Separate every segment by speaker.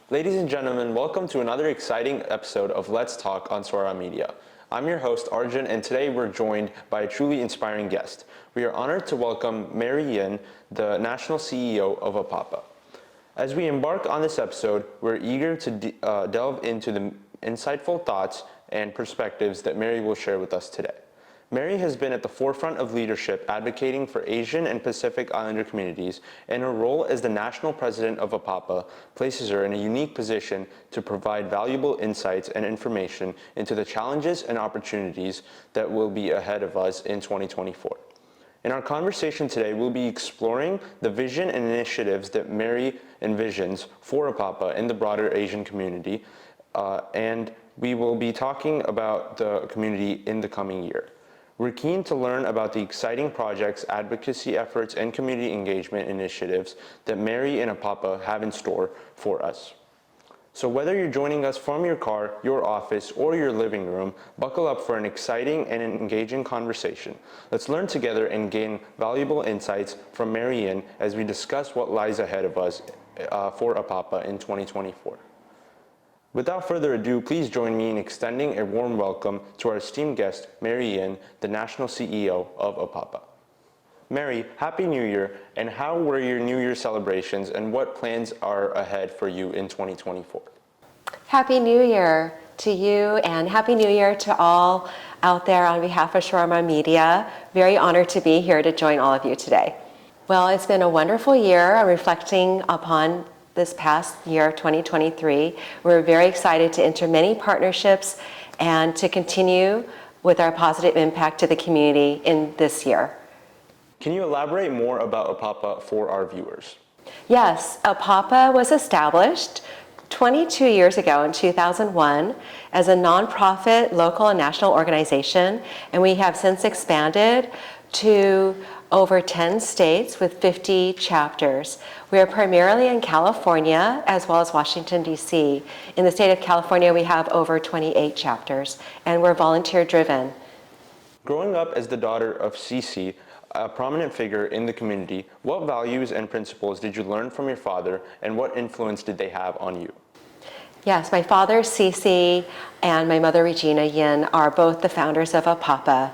Speaker 1: Ladies and gentlemen, welcome to another exciting episode of Let's Talk on Swara Media. I'm your host, Arjun, and today we're joined by a truly inspiring guest. We are honored to welcome Mary Yin, the National CEO of APAPA. As we embark on this episode, we're eager to delve into the insightful thoughts and perspectives that Mary will share with us today. Mary has been at the forefront of leadership advocating for Asian and Pacific Islander communities, and her role as the national president of APAPA places her in a unique position to provide valuable insights and information into the challenges and opportunities that will be ahead of us in 2024. In our conversation today, we'll be exploring the vision and initiatives that Mary envisions for APAPA and the broader Asian community, and we will be talking about the community in the coming year. We're keen to learn about the exciting projects, advocacy efforts, and community engagement initiatives that Mary and APAPA have in store for us. So whether you're joining us from your car, your office, or your living room, buckle up for an exciting and engaging conversation. Let's learn together and gain valuable insights from Mary Yin as we discuss what lies ahead of us for APAPA in 2024. Without further ado, please join me in extending a warm welcome to our esteemed guest, Mary Yin, the National CEO of APAPA. Mary, Happy New Year, and how were your New Year celebrations, and what plans are ahead for you in 2024?
Speaker 2: Happy New Year to you, and Happy New Year to all out there on behalf of Swara Media. Very honored to be here to join all of you today. Well, it's been a wonderful year. I'm reflecting upon this past year, 2023. We're very excited to enter many partnerships and to continue with our positive impact to the community in this year.
Speaker 1: Can you elaborate more about APAPA for our viewers?
Speaker 2: Yes, APAPA was established 22 years ago in 2001 as a nonprofit local and national organization, and we have since expanded to over 10 states with 50 chapters. We are primarily in California as well as Washington, D.C. In the state of California, we have over 28 chapters, and we're volunteer driven.
Speaker 1: Growing up as the daughter of Cece, a prominent figure in the community, what values and principles did you learn from your father, and what influence did they have on you?
Speaker 2: Yes, my father, Cece, and my mother, Regina Yin, are both the founders of APAPA.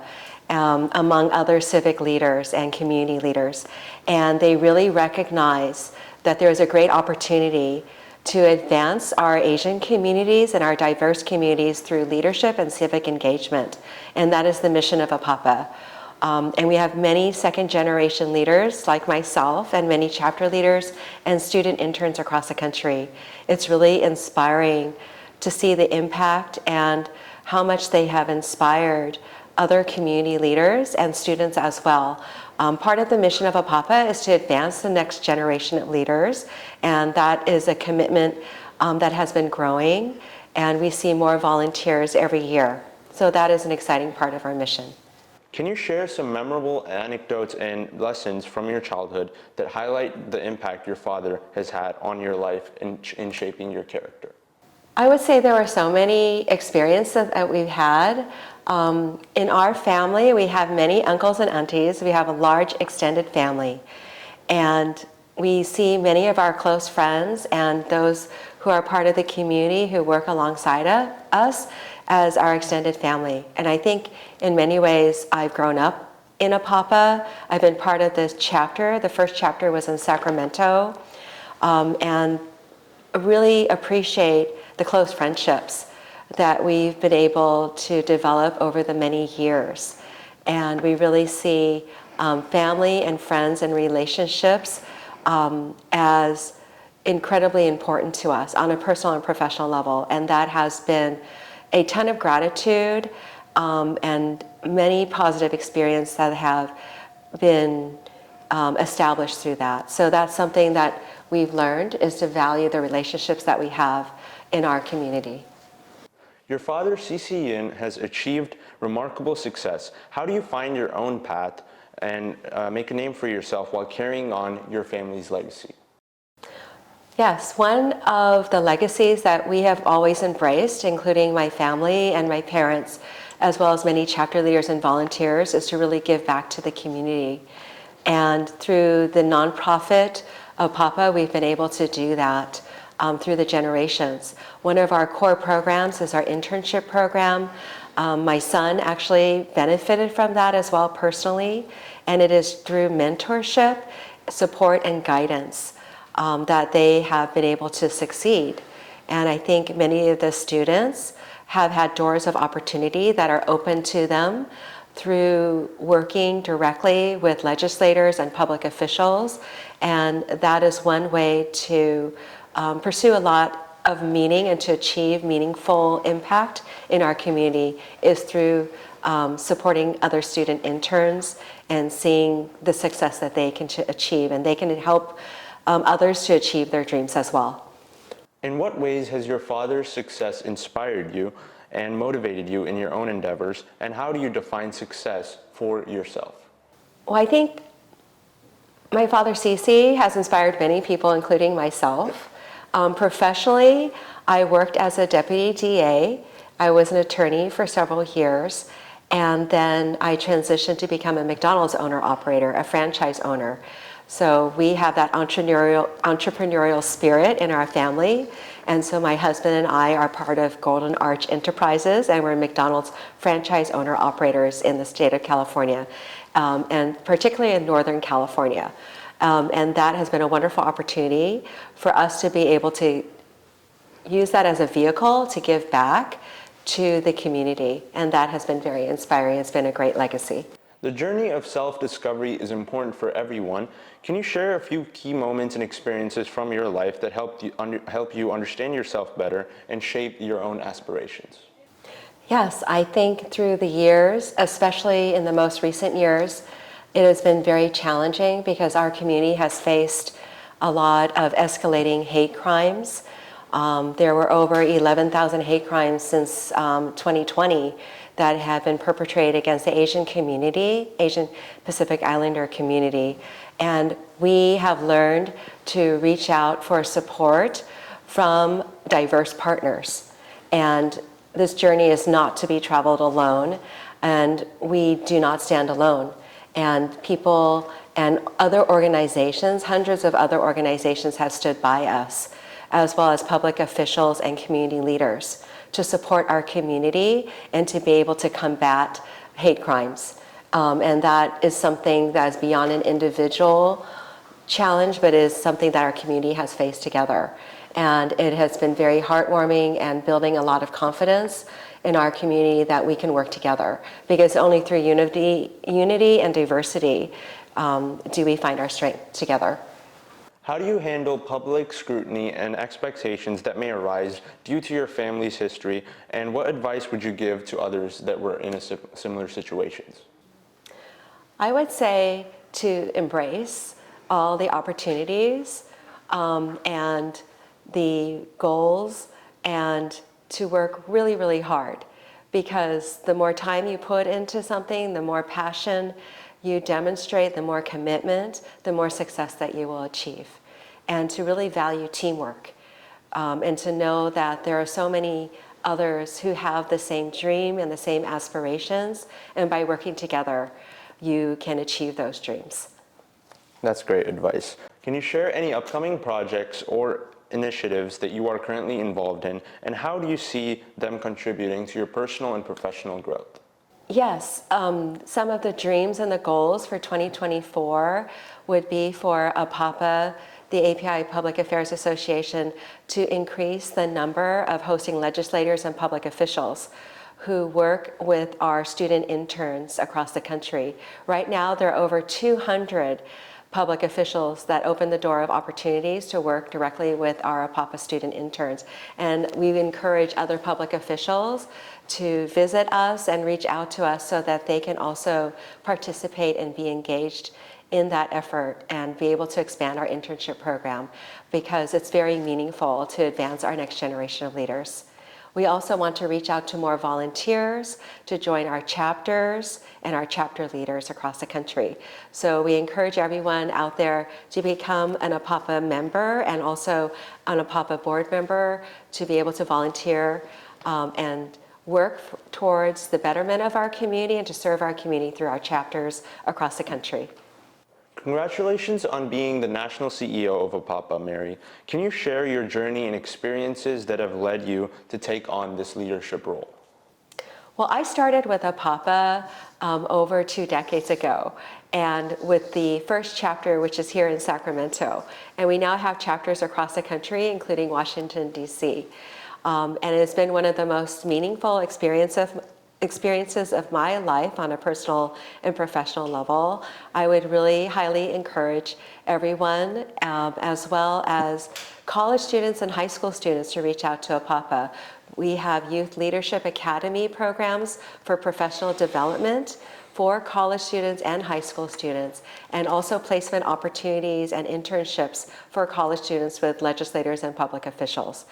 Speaker 2: Among other civic leaders and community leaders. And they really recognize that there is a great opportunity to advance our Asian communities and our diverse communities through leadership and civic engagement. And that is the mission of APAPA. And we have many second-generation leaders like myself and many chapter leaders and student interns across the country. It's really inspiring to see the impact and how much they have inspired other community leaders and students as well. Part of the mission of APAPA is to advance the next generation of leaders, and that is a commitment that has been growing, and we see more volunteers every year. So that is an exciting part of our mission.
Speaker 1: Can you share some memorable anecdotes and lessons from your childhood that highlight the impact your father has had on your life in shaping your character?
Speaker 2: I would say there were so many experiences that we've had. In our family, we have many uncles and aunties. We have a large extended family. And we see many of our close friends and those who are part of the community who work alongside us as our extended family. And I think in many ways, I've grown up in APAPA. I've been part of this chapter. The first chapter was in Sacramento. And really appreciate the close friendships that we've been able to develop over the many years. And we really see family and friends and relationships as incredibly important to us on a personal and professional level. And that has been a ton of gratitude and many positive experiences that have been established through that. So that's something that we've learned, is to value the relationships that we have in our community.
Speaker 1: Your father, Cece Yin, has achieved remarkable success. How do you find your own path and make a name for yourself while carrying on your family's legacy?
Speaker 2: Yes, one of the legacies that we have always embraced, including my family and my parents, as well as many chapter leaders and volunteers, is to really give back to the community. And through the nonprofit APAPA, we've been able to do that. through the generations. One of our core programs is our internship program. My son actually benefited from that as well personally, and it is through mentorship, support, and guidance that they have been able to succeed. And I think many of the students have had doors of opportunity that are open to them through working directly with legislators and public officials. And that is one way to pursue a lot of meaning and to achieve meaningful impact in our community is through supporting other student interns and seeing the success that they can achieve, and they can help others to achieve their dreams as well.
Speaker 1: In what ways has your father's success inspired you and motivated you in your own endeavors, and how do you define success for yourself?
Speaker 2: Well, I think my father, Cece, has inspired many people, including myself. Professionally, I worked as a deputy DA. I was an attorney for several years, and then I transitioned to become a McDonald's owner-operator, a franchise owner. So we have that entrepreneurial spirit in our family. And so my husband and I are part of Golden Arch Enterprises, and we're McDonald's franchise owner operators in the state of California, and particularly in Northern California. And that has been a wonderful opportunity for us to be able to use that as a vehicle to give back to the community. And that has been very inspiring. It's been a great legacy.
Speaker 1: The journey of self-discovery is important for everyone. Can you share a few key moments and experiences from your life that help you understand yourself better and shape your own aspirations?
Speaker 2: Yes, I think through the years, especially in the most recent years, it has been very challenging because our community has faced a lot of escalating hate crimes. There were over 11,000 hate crimes since 2020 that have been perpetrated against the Asian community, Asian Pacific Islander community. And we have learned to reach out for support from diverse partners. And this journey is not to be traveled alone, and we do not stand alone. And people and other organizations, hundreds of other organizations have stood by us, as well as public officials and community leaders, to support our community and to be able to combat hate crimes. And that is something that is beyond an individual challenge, but is something that our community has faced together. And it has been very heartwarming and building a lot of confidence in our community that we can work together. Because only through unity and diversity do we find our strength together.
Speaker 1: How do you handle public scrutiny and expectations that may arise due to your family's history, and what advice would you give to others that were in similar situations?
Speaker 2: I would say to embrace all the opportunities and the goals, and to work really, really hard, because the more time you put into something, the more passion you demonstrate, the more commitment, the more success that you will achieve. And to really value teamwork, and to know that there are so many others who have the same dream and the same aspirations, and by working together, you can achieve those dreams.
Speaker 1: That's great advice. Can you share any upcoming projects or initiatives that you are currently involved in, and how do you see them contributing to your personal and professional growth?
Speaker 2: Yes, some of the dreams and the goals for 2024 would be for APAPA, the API Public Affairs Association, to increase the number of hosting legislators and public officials who work with our student interns across the country. Right now, there are over 200 public officials that open the door of opportunities to work directly with our APAPA student interns. And we encourage other public officials to visit us and reach out to us so that they can also participate and be engaged in that effort and be able to expand our internship program, because it's very meaningful to advance our next generation of leaders. We also want to reach out to more volunteers to join our chapters and our chapter leaders across the country. So we encourage everyone out there to become an APAPA member and also an APAPA board member to be able to volunteer and work towards the betterment of our community and to serve our community through our chapters across the country.
Speaker 1: Congratulations on being the national CEO of APAPA, Mary. Can you share your journey and experiences that have led you to take on this leadership role?
Speaker 2: Well, I started with APAPA over 2 decades ago, and with the first chapter, which is here in Sacramento. And we now have chapters across the country, including Washington, D.C. And it's been one of the most meaningful experiences of my life on a personal and professional level. I would really highly encourage everyone, as well as college students and high school students, to reach out to APAPA. We have Youth Leadership Academy programs for professional development for college students and high school students, and also placement opportunities and internships for college students with legislators and public officials.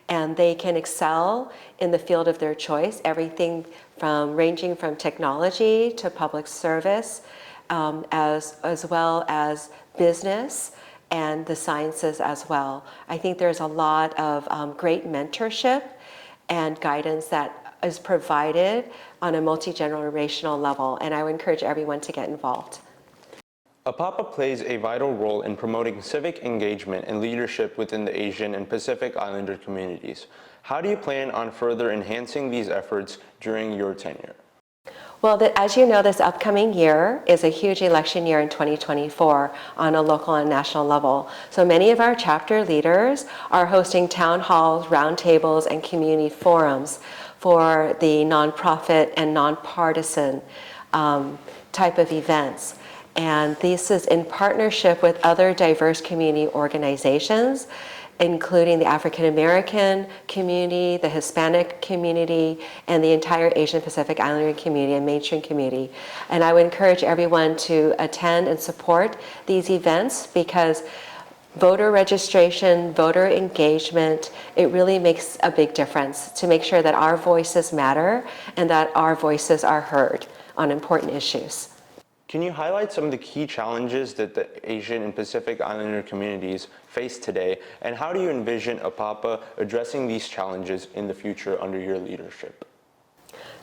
Speaker 2: And they can excel in the field of their choice, everything from ranging from technology to public service, as well as business and the sciences as well. I think there's a lot of great mentorship and guidance that is provided on a multi-generational level, and I would encourage everyone to get involved.
Speaker 1: APAPA plays a vital role in promoting civic engagement and leadership within the Asian and Pacific Islander communities. How do you plan on further enhancing these efforts during your tenure?
Speaker 2: Well, as you know, this upcoming year is a huge election year in 2024 on a local and national level. So many of our chapter leaders are hosting town halls, roundtables, and community forums for the nonprofit and nonpartisan type of events. And this is in partnership with other diverse community organizations, including the African American community, the Hispanic community, and the entire Asian Pacific Islander community and mainstream community. And I would encourage everyone to attend and support these events, because voter registration, voter engagement, it really makes a big difference to make sure that our voices matter and that our voices are heard on important issues.
Speaker 1: Can you highlight some of the key challenges that the Asian and Pacific Islander communities face today, and how do you envision APAPA addressing these challenges in the future under your leadership?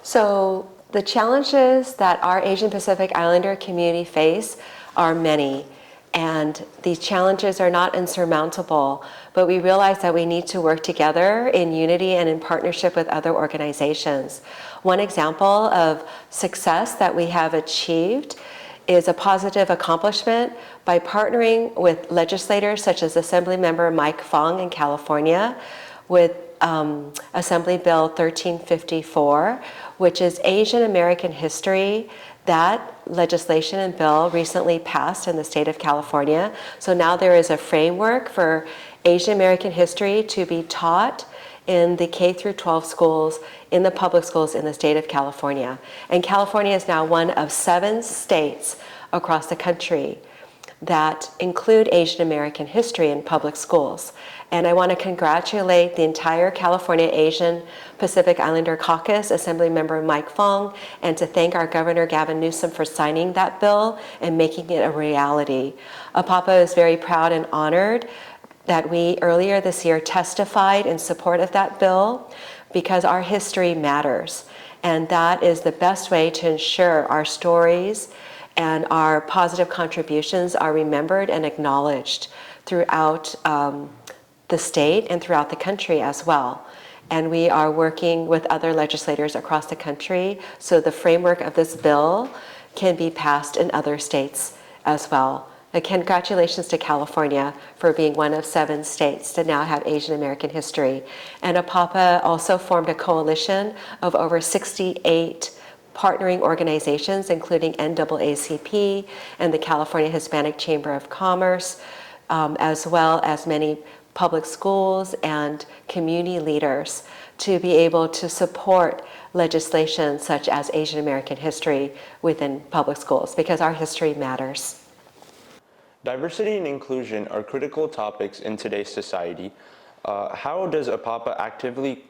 Speaker 2: So the challenges that our Asian Pacific Islander community face are many, and these challenges are not insurmountable, but we realize that we need to work together in unity and in partnership with other organizations. One example of success that we have achieved is a positive accomplishment by partnering with legislators such as Assemblymember Mike Fong in California with Assembly Bill 1354, which is Asian American history. That legislation and bill recently passed in the state of California. So now there is a framework for Asian American history to be taught in the K through 12 schools, in the public schools in the state of California. And California is now one of 7 states across the country that include Asian American history in public schools. And I want to congratulate the entire California Asian Pacific Islander Caucus, Assemblymember Mike Fong, and to thank our Governor Gavin Newsom for signing that bill and making it a reality. APAPA is very proud and honored that we earlier this year testified in support of that bill, because our history matters. And that is the best way to ensure our stories and our positive contributions are remembered and acknowledged throughout the state and throughout the country as well. And we are working with other legislators across the country so the framework of this bill can be passed in other states as well. Congratulations to California for being one of 7 states to now have Asian American history. And APAPA also formed a coalition of over 68 partnering organizations, including NAACP and the California Hispanic Chamber of Commerce, as well as many public schools and community leaders, to be able to support legislation such as Asian American history within public schools, because our history matters.
Speaker 1: Diversity and inclusion are critical topics in today's society. How does APAPA actively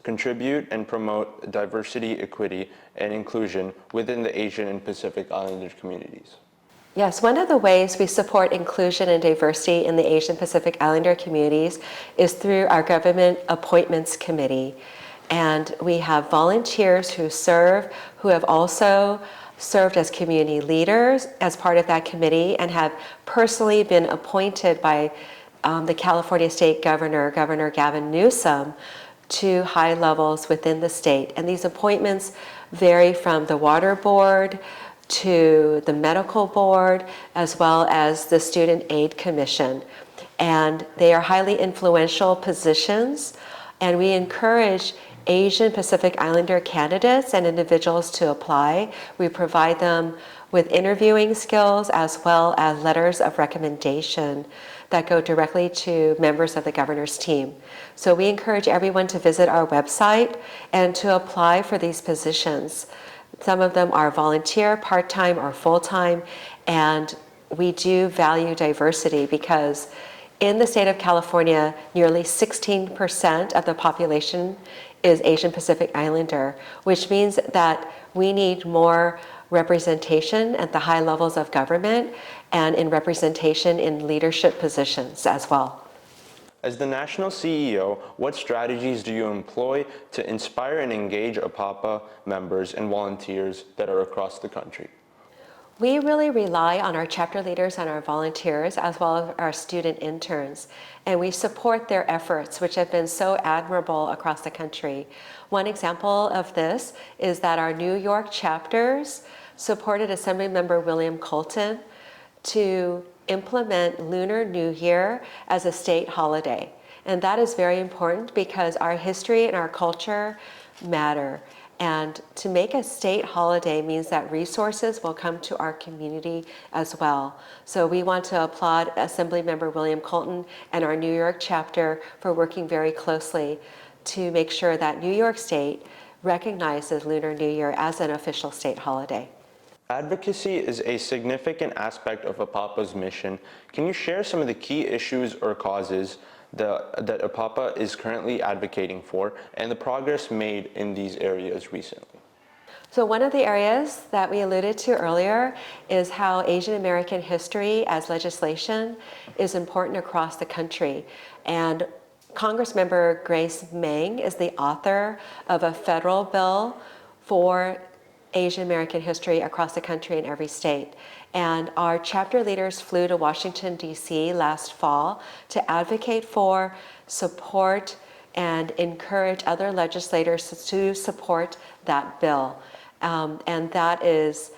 Speaker 1: contribute and promote diversity, equity, and inclusion within the Asian and Pacific Islander communities?
Speaker 2: Yes, one of the ways we support inclusion and diversity in the Asian Pacific Islander communities is through our Government Appointments Committee. And we have volunteers who serve, who have also served as community leaders as part of that committee and have personally been appointed by the California State Governor, Governor Gavin Newsom, to high levels within the state. And these appointments vary from the water board to the medical board, as well as the Student Aid Commission. And they are highly influential positions, and we encourage Asian Pacific Islander candidates and individuals to apply. We provide them with interviewing skills as well as letters of recommendation that go directly to members of the governor's team. So we encourage everyone to visit our website and to apply for these positions. Some of them are volunteer, part-time, or full-time, and we do value diversity because in the state of California, nearly 16% of the population is Asian Pacific Islander, which means that we need more representation at the high levels of government and in representation in leadership positions as well.
Speaker 1: As the national CEO, what strategies do you employ to inspire and engage APAPA members and volunteers that are across the country?
Speaker 2: We really rely on our chapter leaders and our volunteers as well as our student interns, and we support their efforts, which have been so admirable across the country. One example of this is that our New York chapters supported Assemblymember William Colton to implement Lunar New Year as a state holiday. And that is very important because our history and our culture matter. And to make a state holiday means that resources will come to our community as well. So we want to applaud Assemblymember William Colton and our New York chapter for working very closely to make sure that New York State recognizes Lunar New Year as an official state holiday.
Speaker 1: Advocacy is a significant aspect of APAPA's mission. Can you share some of the key issues or causes that APAPA is currently advocating for and the progress made in these areas recently?
Speaker 2: So one of the areas that we alluded to earlier is how Asian American history as legislation is important across the country. And Congressmember Grace Meng is the author of a federal bill for Asian American history across the country in every state. And our chapter leaders flew to Washington, D.C. last fall to advocate for, support, and encourage other legislators to support that bill. And that is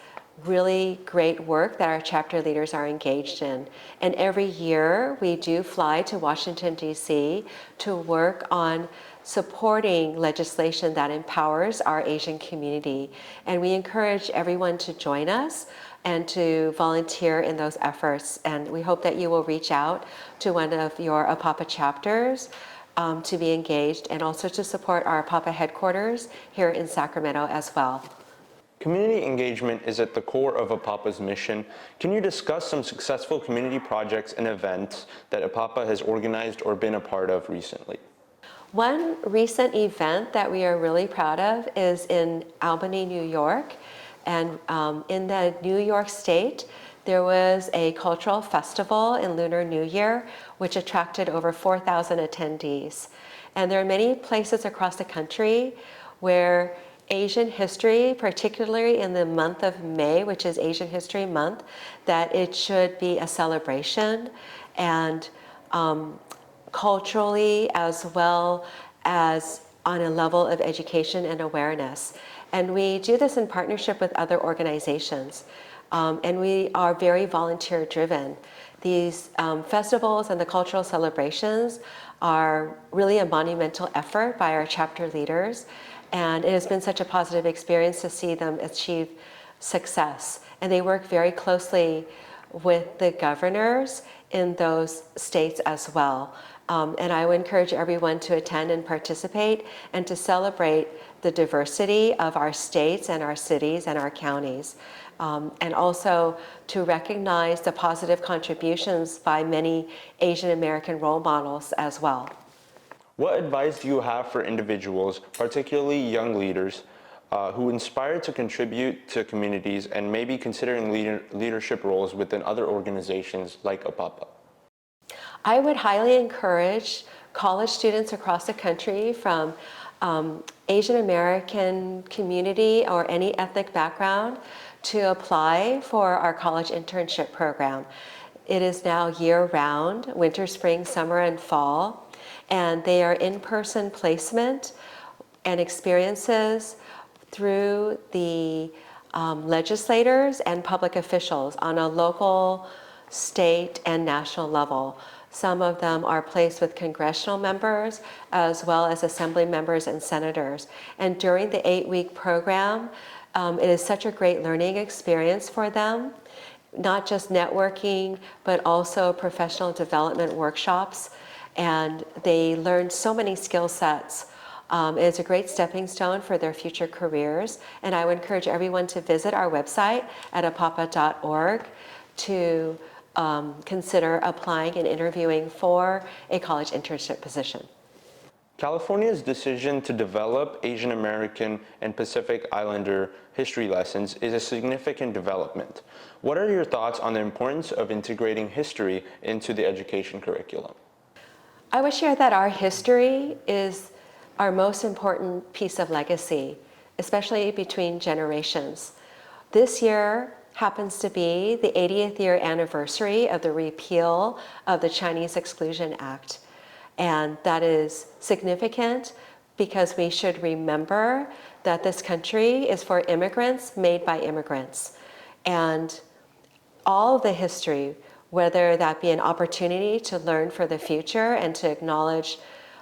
Speaker 2: really great work that our chapter leaders are engaged in. And every year we do fly to Washington, D.C. to work on supporting legislation that empowers our Asian community. And we encourage everyone to join us and to volunteer in those efforts. And we hope that you will reach out to one of your APAPA chapters to be engaged and also to support our APAPA headquarters here in Sacramento as well.
Speaker 1: Community engagement is at the core of APAPA's mission. Can you discuss some successful community projects and events that APAPA has organized or been a part of recently?
Speaker 2: One recent event that we are really proud of is in Albany, New York. And in the New York State, there was a cultural festival in Lunar New Year, which attracted over 4,000 attendees. And there are many places across the country where Asian history, particularly in the month of May, which is Asian History Month, that it should be a celebration and culturally as well as on a level of education and awareness. And we do this in partnership with other organizations. And we are very volunteer driven. These festivals and the cultural celebrations are really a monumental effort by our chapter leaders. And it has been such a positive experience to see them achieve success. And they work very closely with the governors in those states as well. And I would encourage everyone to attend and participate and to celebrate the diversity of our states and our cities and our counties. And also to recognize the positive contributions by many Asian American role models as well.
Speaker 1: What advice do you have for individuals, particularly young leaders, who inspire to contribute to communities and maybe considering leadership roles within other organizations like APAPA?
Speaker 2: I would highly encourage college students across the country from Asian American community or any ethnic background to apply for our college internship program. It is now year-round, winter, spring, summer, and fall, and they are in-person placement and experiences through the legislators and public officials on a local, state, and national level. Some of them are placed with congressional members as well as assembly members and senators. And during the 8-week program, it is such a great learning experience for them, not just networking, but also professional development workshops. And they learn so many skill sets. It's a great stepping stone for their future careers. And I would encourage everyone to visit our website at apapa.org to consider applying and interviewing for a college internship position.
Speaker 1: California's decision to develop Asian American and Pacific Islander history lessons is a significant development. What are your thoughts on the importance of integrating history into the education curriculum?
Speaker 2: I would share that our history is our most important piece of legacy, especially between generations. This year happens to be the 80th year anniversary of the repeal of the Chinese Exclusion Act. And that is significant because we should remember that this country is for immigrants made by immigrants. And all the history, whether that be an opportunity to learn for the future and to acknowledge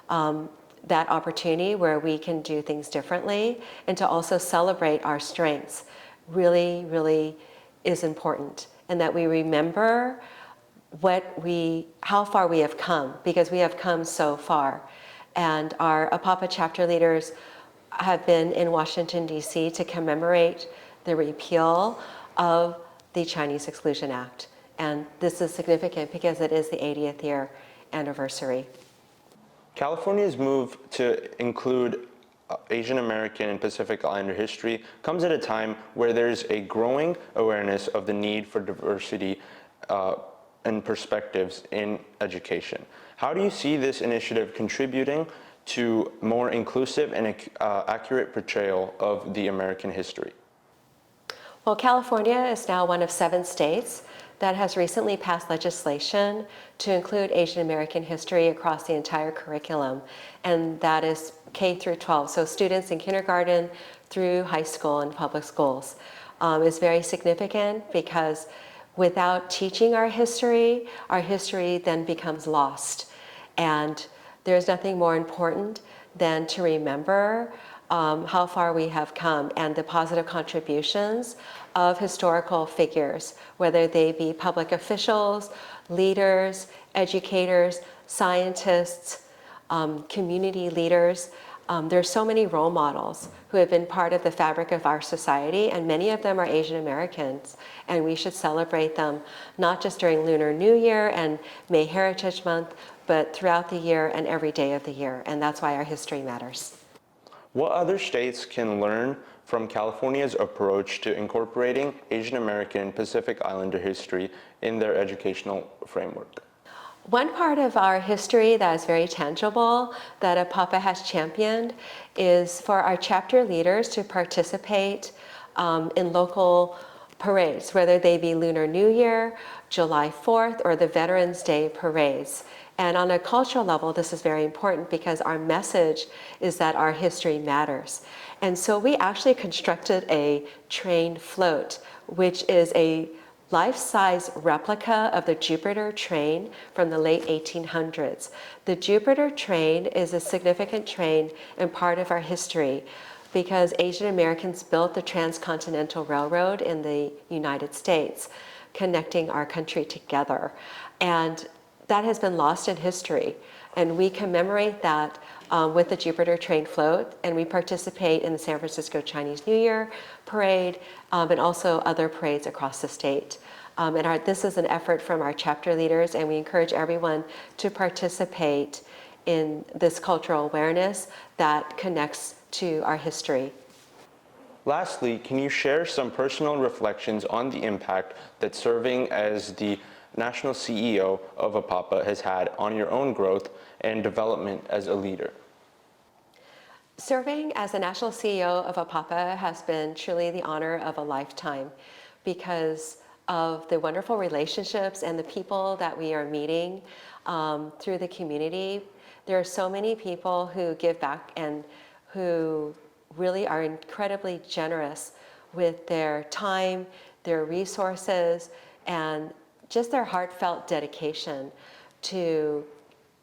Speaker 2: that opportunity where we can do things differently and to also celebrate our strengths, really, really is important. And that we remember how far we have come, because we have come so far. And our APAPA chapter leaders have been in Washington, D.C. to commemorate the repeal of the Chinese Exclusion Act. And this is significant because it is the 80th year anniversary.
Speaker 1: California's move to include Asian American and Pacific Islander history comes at a time where there's a growing awareness of the need for diversity and perspectives in education. How do you see this initiative contributing to more inclusive and accurate portrayal of the American history?
Speaker 2: Well, California is now one of 7 states that has recently passed legislation to include Asian American history across the entire curriculum, and that is K through 12, so students in kindergarten through high school and public schools. Is very significant because without teaching our history then becomes lost. And there's nothing more important than to remember how far we have come and the positive contributions of historical figures, whether they be public officials, leaders, educators, scientists, community leaders. There's so many role models who have been part of the fabric of our society, and many of them are Asian Americans, and we should celebrate them not just during Lunar New Year and May Heritage Month, but throughout the year and every day of the year, and that's why our history matters.
Speaker 1: What other states can learn from California's approach to incorporating Asian American and Pacific Islander history in their educational framework?
Speaker 2: One part of our history that is very tangible that APAPA has championed is for our chapter leaders to participate in local parades, whether they be Lunar New Year, July 4th, or the Veterans Day parades. And on a cultural level, this is very important because our message is that our history matters. And so we actually constructed a train float, which is a life-size replica of the Jupiter train from the late 1800s. The Jupiter train is a significant train and part of our history because Asian Americans built the Transcontinental Railroad in the United States, connecting our country together. And that has been lost in history. And we commemorate that with the Jupiter train float, and we participate in the San Francisco Chinese New Year parade and also other parades across the state. This is an effort from our chapter leaders, and we encourage everyone to participate in this cultural awareness that connects to our history.
Speaker 1: Lastly, can you share some personal reflections on the impact that serving as the National CEO of APAPA has had on your own growth and development as a leader?
Speaker 2: Serving as the national CEO of APAPA has been truly the honor of a lifetime because of the wonderful relationships and the people that we are meeting through the community. There are so many people who give back and who really are incredibly generous with their time, their resources, and just their heartfelt dedication to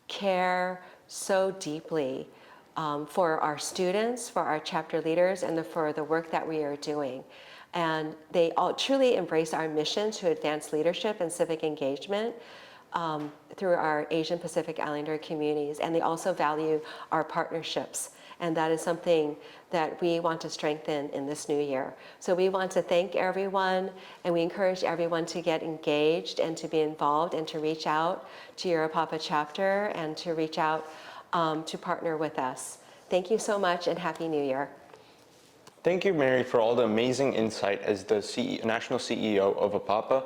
Speaker 2: care so deeply for our students, for our chapter leaders, and for the work that we are doing. And they all truly embrace our mission to advance leadership and civic engagement through our Asian Pacific Islander communities. And they also value our partnerships. And that is something that we want to strengthen in this new year. So we want to thank everyone, and we encourage everyone to get engaged and to be involved and to reach out to your APAPA chapter and to reach out to partner with us. Thank you so much, and Happy New Year.
Speaker 1: Thank you, Mary, for all the amazing insight as the National CEO of APAPA.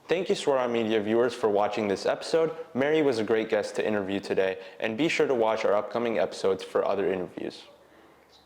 Speaker 1: Thank you, Swara Media viewers, for watching this episode. Mary was a great guest to interview today, and be sure to watch our upcoming episodes for other interviews.